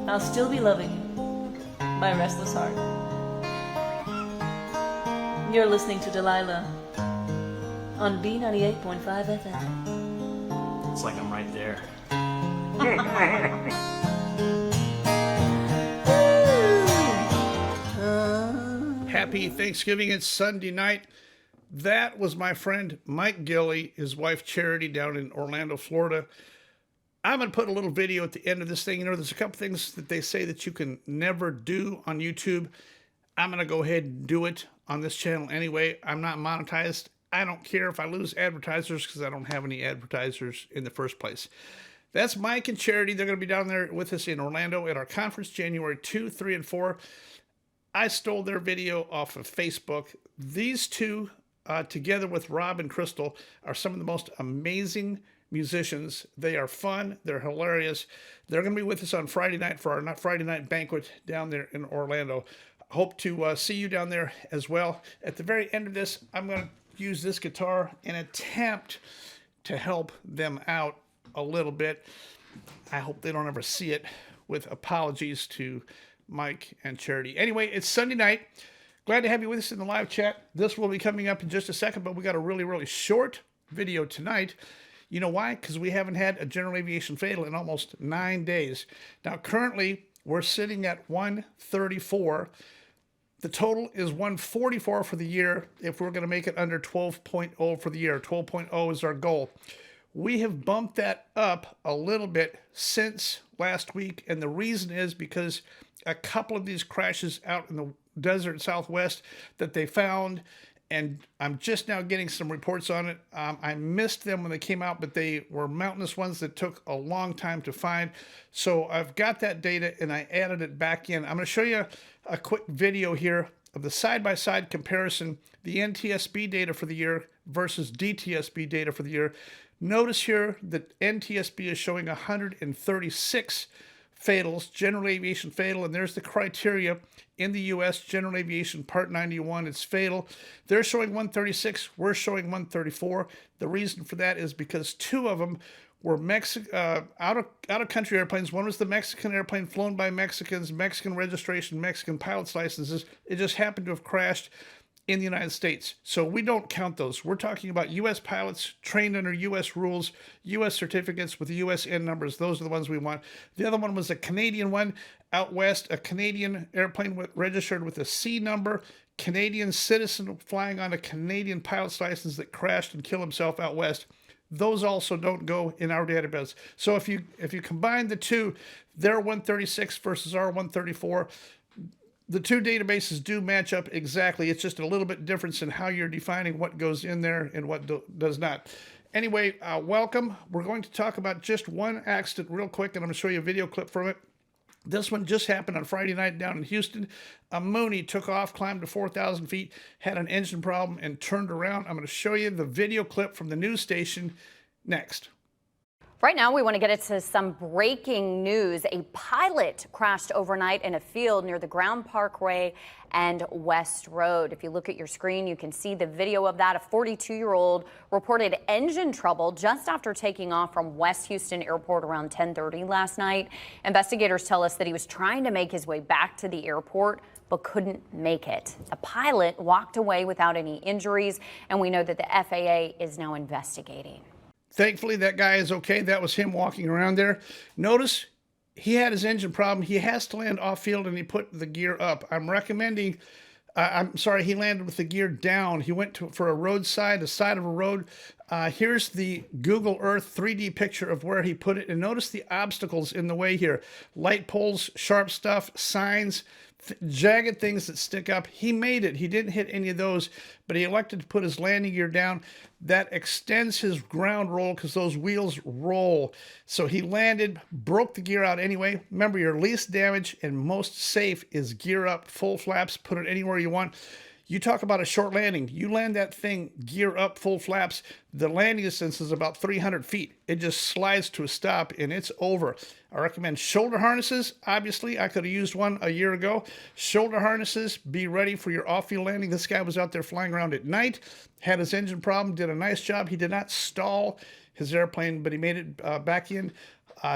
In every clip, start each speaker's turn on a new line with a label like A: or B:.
A: I'll Still Be Loving You by Restless Heart. You're listening to Delilah on B98.5 FM.
B: It's like I'm right there.
C: Happy Thanksgiving. It's Sunday night. That was my friend Mike Gilly, his wife Charity down in Orlando, Florida. I'm going to put a little video at the end of this thing. You know, there's a couple things that they say that you can never do on YouTube. I'm going to go ahead and do it on this channel anyway. I'm not monetized. I don't care if I lose advertisers because I don't have any advertisers in the first place. That's Mike and Charity. They're going to be down there with us in Orlando at our conference January 2, 3, and 4. I stole their video off of Facebook. These two, together with Rob and Crystal, are some of the most amazing musicians. They are fun. They're hilarious. They're going to be with us on Friday night for our Friday night banquet down there in Orlando. Hope to see you down there as well. At the very end of this, I'm going to use this guitar and attempt to help them out a little bit. I hope they don't ever see it, with apologies to Mike and Charity. Anyway, it's Sunday night. Glad to have you with us in the live chat. This will be coming up in just a second, but we got a really, really short video tonight. You know why? Because we haven't had a general aviation fatal in almost 9 days. Now, currently, we're sitting at 134. The total is 144 for the year if we're going to make it under 12.0 for the year. 12.0 is our goal. We have bumped that up a little bit since last week, and the reason is because a couple of these crashes out in the desert Southwest that they found, and I'm just now getting some reports on it. I missed them when they came out, but they were mountainous ones that took a long time to find. So I've got that data, and I added it back in. I'm going to show you a quick video here of the side-by-side comparison, the NTSB data for the year versus DTSB data for the year. Notice here that NTSB is showing 136 fatals, general aviation fatal, and there's the criteria in the U.S. General Aviation Part 91, it's fatal. They're showing 136, we're showing 134. The reason for that is because two of them were out-of-country airplanes. One was the Mexican airplane flown by Mexicans, Mexican registration, Mexican pilot's licenses. It just happened to have crashed in the United States. So we don't count those. We're talking about U.S. pilots trained under U.S. rules, U.S. certificates with the U.S. N numbers. Those are the ones we want. The other one was a Canadian one out west, a Canadian airplane registered with a C number, Canadian citizen flying on a Canadian pilot's license that crashed and killed himself out west. Those also don't go in our database. So if you combine the two, their 136 versus our 134, the two databases do match up exactly. It's just a little bit difference in how you're defining what goes in there and what does not. Anyway, welcome. We're going to talk about just one accident real quick, and I'm going to show you a video clip from it. This one just happened on Friday night down in Houston. A Mooney took off, climbed to 4,000 feet, had an engine problem, and turned around. I'm going to show you the video clip from the news station next.
D: Right now, we want to get into some breaking news. A pilot crashed overnight in a field near the Ground Parkway and West Road. If you look at your screen, you can see the video of that. A 42-year-old reported engine trouble just after taking off from West Houston Airport around 10:30 last night. Investigators tell us that he was trying to make his way back to the airport but couldn't make it. The pilot walked away without any injuries, and we know that the FAA is now investigating.
C: Thankfully, that guy is okay. That was him walking around there. Notice he had his engine problem. He has to land off field, and he put the gear up. I'm recommending, he landed with the gear down. He went for a side of a road. Here's the Google Earth 3D picture of where he put it. And notice the obstacles in the way here. Light poles, sharp stuff, signs, jagged things that stick up. He made it. He didn't hit any of those, but he elected to put his landing gear down. That extends his ground roll because those wheels roll. So he landed, broke the gear out anyway. Remember, your least damage and most safe is gear up, full flaps, put it anywhere you want. You talk about a short landing. You land that thing gear up, full flaps. The landing distance is about 300 feet. It just slides to a stop and it's over. I recommend shoulder harnesses. Obviously, I could have used one a year ago. Shoulder harnesses, be ready for your off-field landing. This guy was out there flying around at night, had his engine problem, did a nice job. He did not stall his airplane, but he made it back in.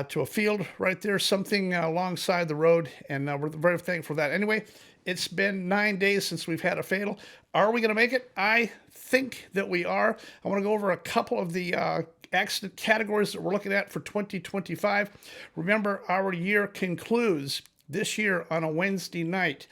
C: to a field right there, something alongside the road, and we're very thankful for that. Anyway, it's been 9 days since we've had a fatal. Are we going to make it? I think that we are. I want to go over a couple of the accident categories that we're looking at for 2025. Remember, our year concludes this year on a Wednesday night.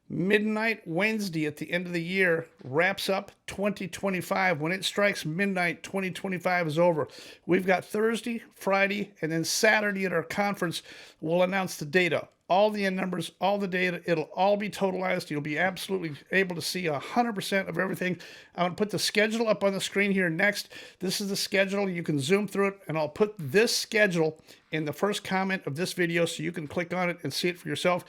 C: Midnight Wednesday at the end of the year wraps up 2025. When it strikes midnight, 2025 is over. We've got Thursday, Friday, and then Saturday at our conference, we'll announce the data. All the end numbers, all the data, it'll all be totalized. You'll be absolutely able to see 100% of everything. I'm going to put the schedule up on the screen here next. This is the schedule. You can zoom through it, and I'll put this schedule in the first comment of this video so you can click on it and see it for yourself.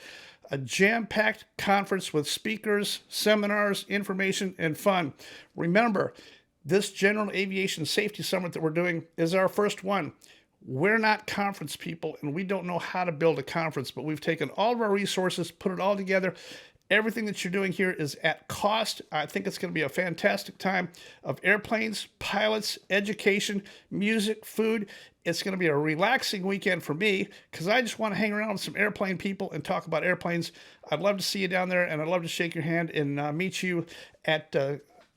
C: A jam-packed conference with speakers, seminars, information, and fun. Remember, this General Aviation Safety Summit that we're doing is our first one. We're not conference people, and we don't know how to build a conference, but we've taken all of our resources, put it all together. Everything that you're doing here is at cost. I think it's going to be a fantastic time of airplanes, pilots, education, music, food. It's going to be a relaxing weekend for me because I just want to hang around with some airplane people and talk about airplanes. I'd love to see you down there, and I'd love to shake your hand and meet you at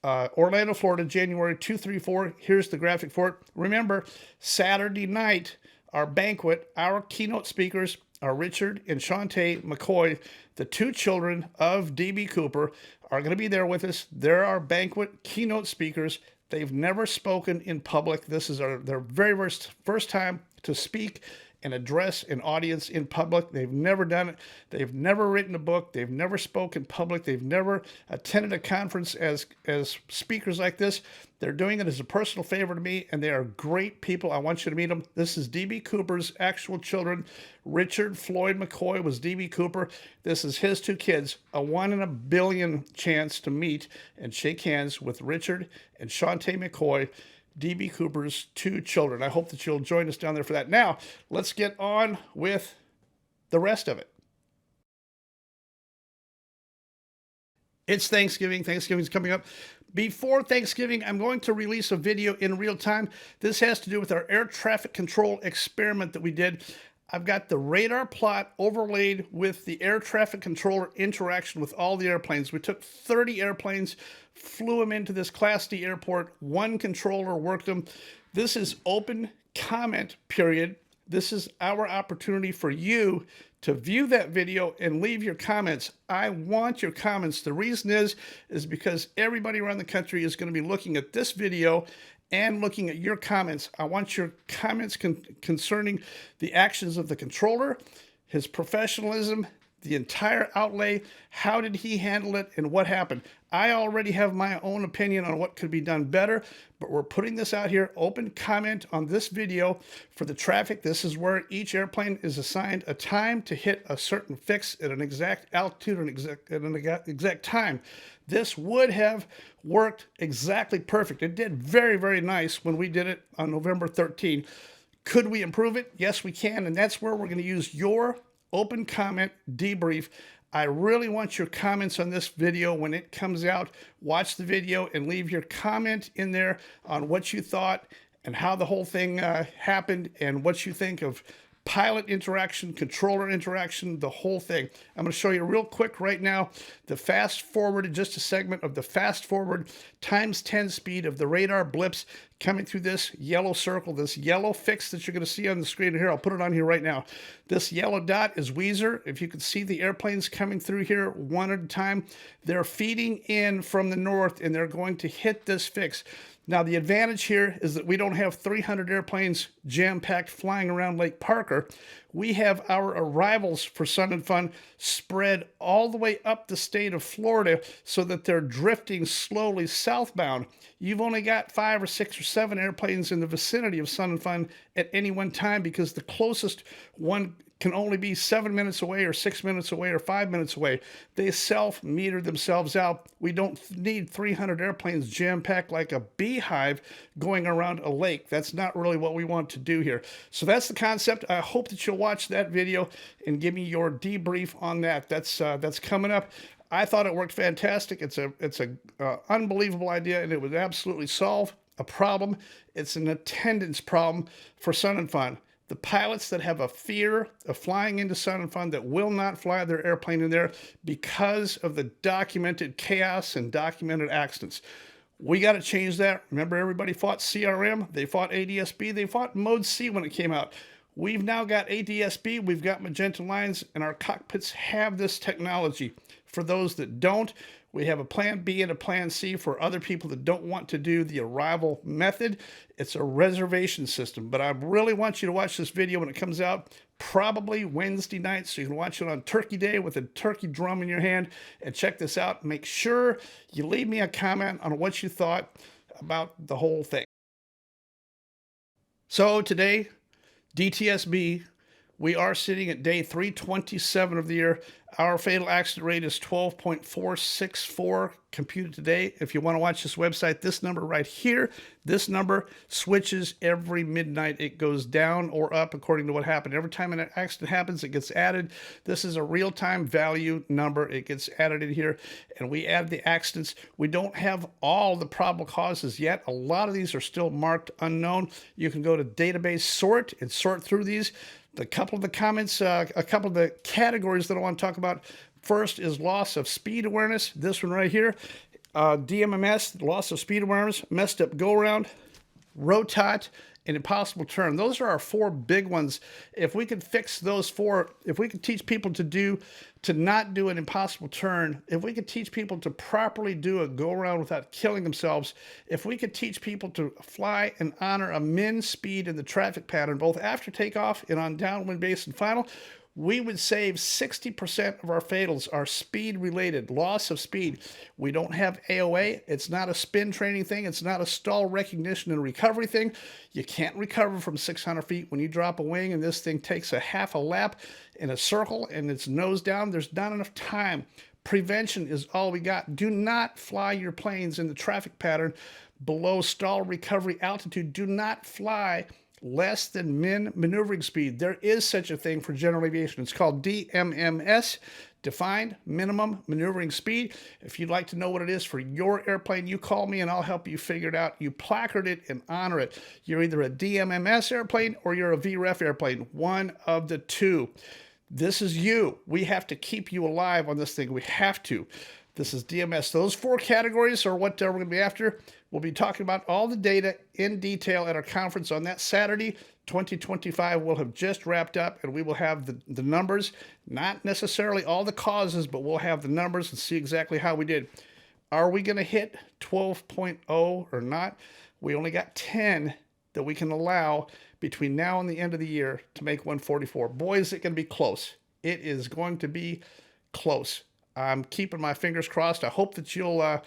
C: Orlando, Florida, January 2, 3, 4. Here's the graphic for it. Remember, Saturday night, our banquet, our keynote speakers are Richard and Shantae McCoy, the two children of D.B. Cooper, are going to be there with us. They're our banquet keynote speakers. They've never spoken in public. This is their very first time to speak and address an audience in public. They've never done it. They've never written a book. They've never spoken public. They've never attended a conference as speakers like this. They're doing it as a personal favor to me, and they are great people. I want you to meet them. This is D.B. Cooper's actual children. Richard Floyd McCoy was D.B. Cooper. This is his two kids. A 1 in a billion chance to meet and shake hands with Richard and Shantae McCoy, D.B. Cooper's two children. I hope that you'll join us down there for that. Now, let's get on with the rest of it. It's Thanksgiving. Thanksgiving's coming up. Before Thanksgiving, I'm going to release a video in real time. This has to do with our air traffic control experiment that we did. I've got the radar plot overlaid with the air traffic controller interaction with all the airplanes. We took 30 airplanes, flew them into this Class D airport. One controller worked them. This is open comment period. This is our opportunity for you to view that video and leave your comments. I want your comments. The reason is because everybody around the country is going to be looking at this video and looking at your comments. I want your comments concerning the actions of the controller, his professionalism, the entire outlay, how did he handle it, and what happened. I already have my own opinion on what could be done better, but we're putting this out here. Open comment on this video for the traffic. This is where each airplane is assigned a time to hit a certain fix at an exact altitude and an exact time. This would have worked exactly perfect. It did very nice when we did it on November 13. Could we improve it? Yes, we can, and that's where we're going to use your open comment debrief. I really want your comments on this video when it comes out. Watch the video and leave your comment in there on what you thought and how the whole thing happened and what you think of pilot interaction, controller interaction, the whole thing. I'm going to show you real quick right now the fast forward, just a segment of the fast forward times 10 speed of the radar blips coming through this yellow circle, this yellow fix that you're going to see on the screen here. I'll put it on here right now. This yellow dot is Weezer. If you can see the airplanes coming through here one at a time, they're feeding in from the north and they're going to hit this fix. Now, the advantage here is that we don't have 300 airplanes jam-packed flying around Lake Parker. We have our arrivals for Sun and Fun spread all the way up the state of Florida so that they're drifting slowly southbound. You've only got 5 or 6 or 7 airplanes in the vicinity of Sun and Fun at any one time because the closest one can only be 7 minutes away or 6 minutes away or 5 minutes away. They self-meter themselves out. We don't need 300 airplanes jam-packed like a beehive going around a lake. That's not really what we want to do here. So that's the concept. I hope that you'll watch that video and give me your debrief on that. That's coming up. I thought it worked fantastic. It's a unbelievable idea, and it would absolutely solve a problem. It's an attendance problem for Sun and Fun. The pilots that have a fear of flying into Sun and Fun that will not fly their airplane in there because of the documented chaos and documented accidents. We got to change that. Remember, everybody fought CRM, they fought ADSB, they fought Mode C when it came out. We've now got ADSB, we've got magenta lines, and our cockpits have this technology. For those that don't, we have a plan B and a plan C for other people that don't want to do the arrival method. It's a reservation system, but I really want you to watch this video when it comes out, probably Wednesday night, so you can watch it on Turkey Day with a turkey drum in your hand, and check this out. Make sure you leave me a comment on what you thought about the whole thing. So today, DTSB, we are sitting at day 327 of the year. Our fatal accident rate is 12.464 computed today. If you want to watch this website, this number right here, this number switches every midnight. It goes down or up according to what happened. Every time an accident happens, it gets added. This is a real-time value number. It gets added in here, and we add the accidents. We don't have all the probable causes yet. A lot of these are still marked unknown. You can go to database sort and sort through these. A couple of the comments, a couple of the categories that I want to talk about. First is loss of speed awareness. This one right here, DMMS, loss of speed awareness, messed up go-around, rotot, and impossible turn. Those are our four big ones. If we could fix those four, if we could teach people to not do an impossible turn, if we could teach people to properly do a go-around without killing themselves, if we could teach people to fly and honor a min speed in the traffic pattern, both after takeoff and on downwind base and final, we would save 60% of our fatals are speed related, loss of speed. We don't have AOA. It's not a spin training thing. It's not a stall recognition and recovery thing. You can't recover from 600 feet when you drop a wing and this thing takes a half a lap in a circle and it's nose down. There's not enough time. Prevention is all we got. Do not fly your planes in the traffic pattern below stall recovery altitude. Do not fly less than min maneuvering speed. There is such a thing for general aviation. It's called DMMS, defined minimum maneuvering speed. If you'd like to know what it is for your airplane, you call me and I'll help you figure it out. You placard it and honor it. You're either a DMMS airplane or you're a VREF airplane, one of the two. This is you. We have to keep you alive on this thing. We have to. This is DMS. Those four categories are what we're going to be after. We'll be talking about all the data in detail at our conference on that Saturday. 2025 will have just wrapped up, and we will have the numbers, not necessarily all the causes, but we'll have the numbers and see exactly how we did. Are we going to hit 12.0 or not? We only got 10 that we can allow between now and the end of the year to make 144. Boy, is it going to be close. It is going to be close. I'm keeping my fingers crossed. I hope that you'll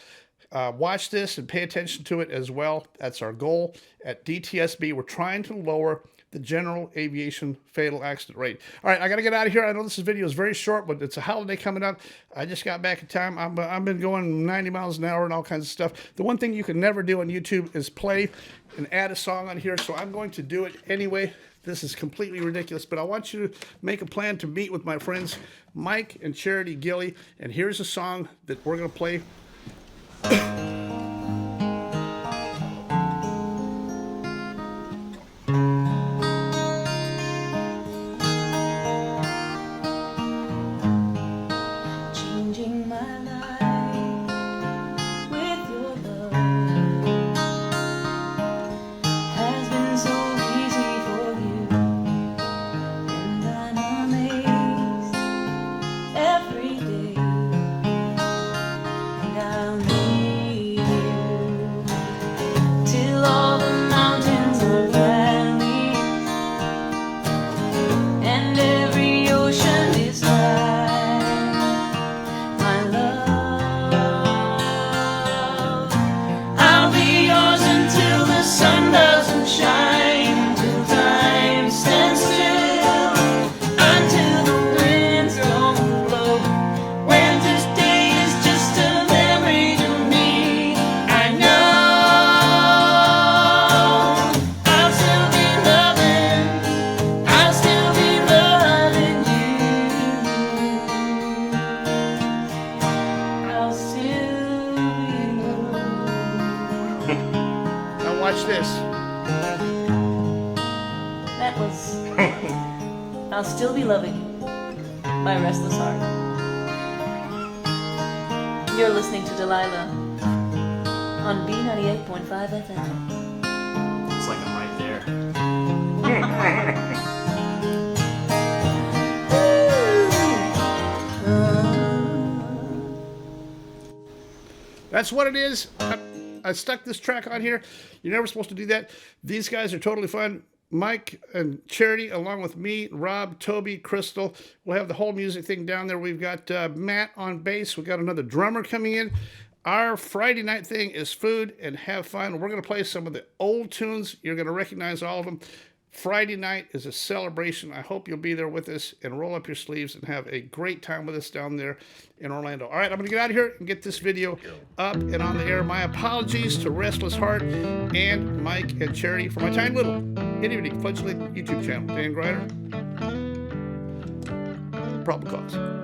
C: watch this and pay attention to it as well. That's our goal. At DTSB, we're trying to lower the general aviation fatal accident rate. All right, I got to get out of here. I know this video is very short, but it's a holiday coming up. I just got back in time. I've been going 90 miles an hour and all kinds of stuff. The one thing you can never do on YouTube is play and add a song on here, so I'm going to do it anyway. This is completely ridiculous, but I want you to make a plan to meet with my friends Mike and Charity Gilly, and here's a song that we're going to play.
A: Changing my life with your love has been so easy for you, and I'm amazed every day, and I'll need you till all the mountains are valleys and every ocean is dry. My love, I'll be yours until the sun doesn't shine, till time stands still, until the winds don't blow. Winter's day is just a memory to me. I know I'll still be loving, I'll still be loving you. I'll still be loving.
C: Now watch this.
A: That was I'll still be loving you, my restless heart. You're listening to Delilah on B98.5 FM.
B: It's like I'm right there.
C: That's what it is. I stuck this track on here. You're never supposed to do that. These guys are totally fun. Mike and Charity, along with me, Rob, Toby, Crystal. We'll have the whole music thing down there. We've got Matt on bass. We've got another drummer coming in. Our Friday night thing is food and have fun. We're going to play some of the old tunes. You're going to recognize all of them. Friday night is a celebration. I hope you'll be there with us and roll up your sleeves and have a great time with us down there in Orlando. All right, I'm going to get out of here and get this video up and on the air. My apologies to Restless Heart and Mike and Charity for my tiny little itty-bitty fudge-lit YouTube channel, Dan Gryder. Probable cause.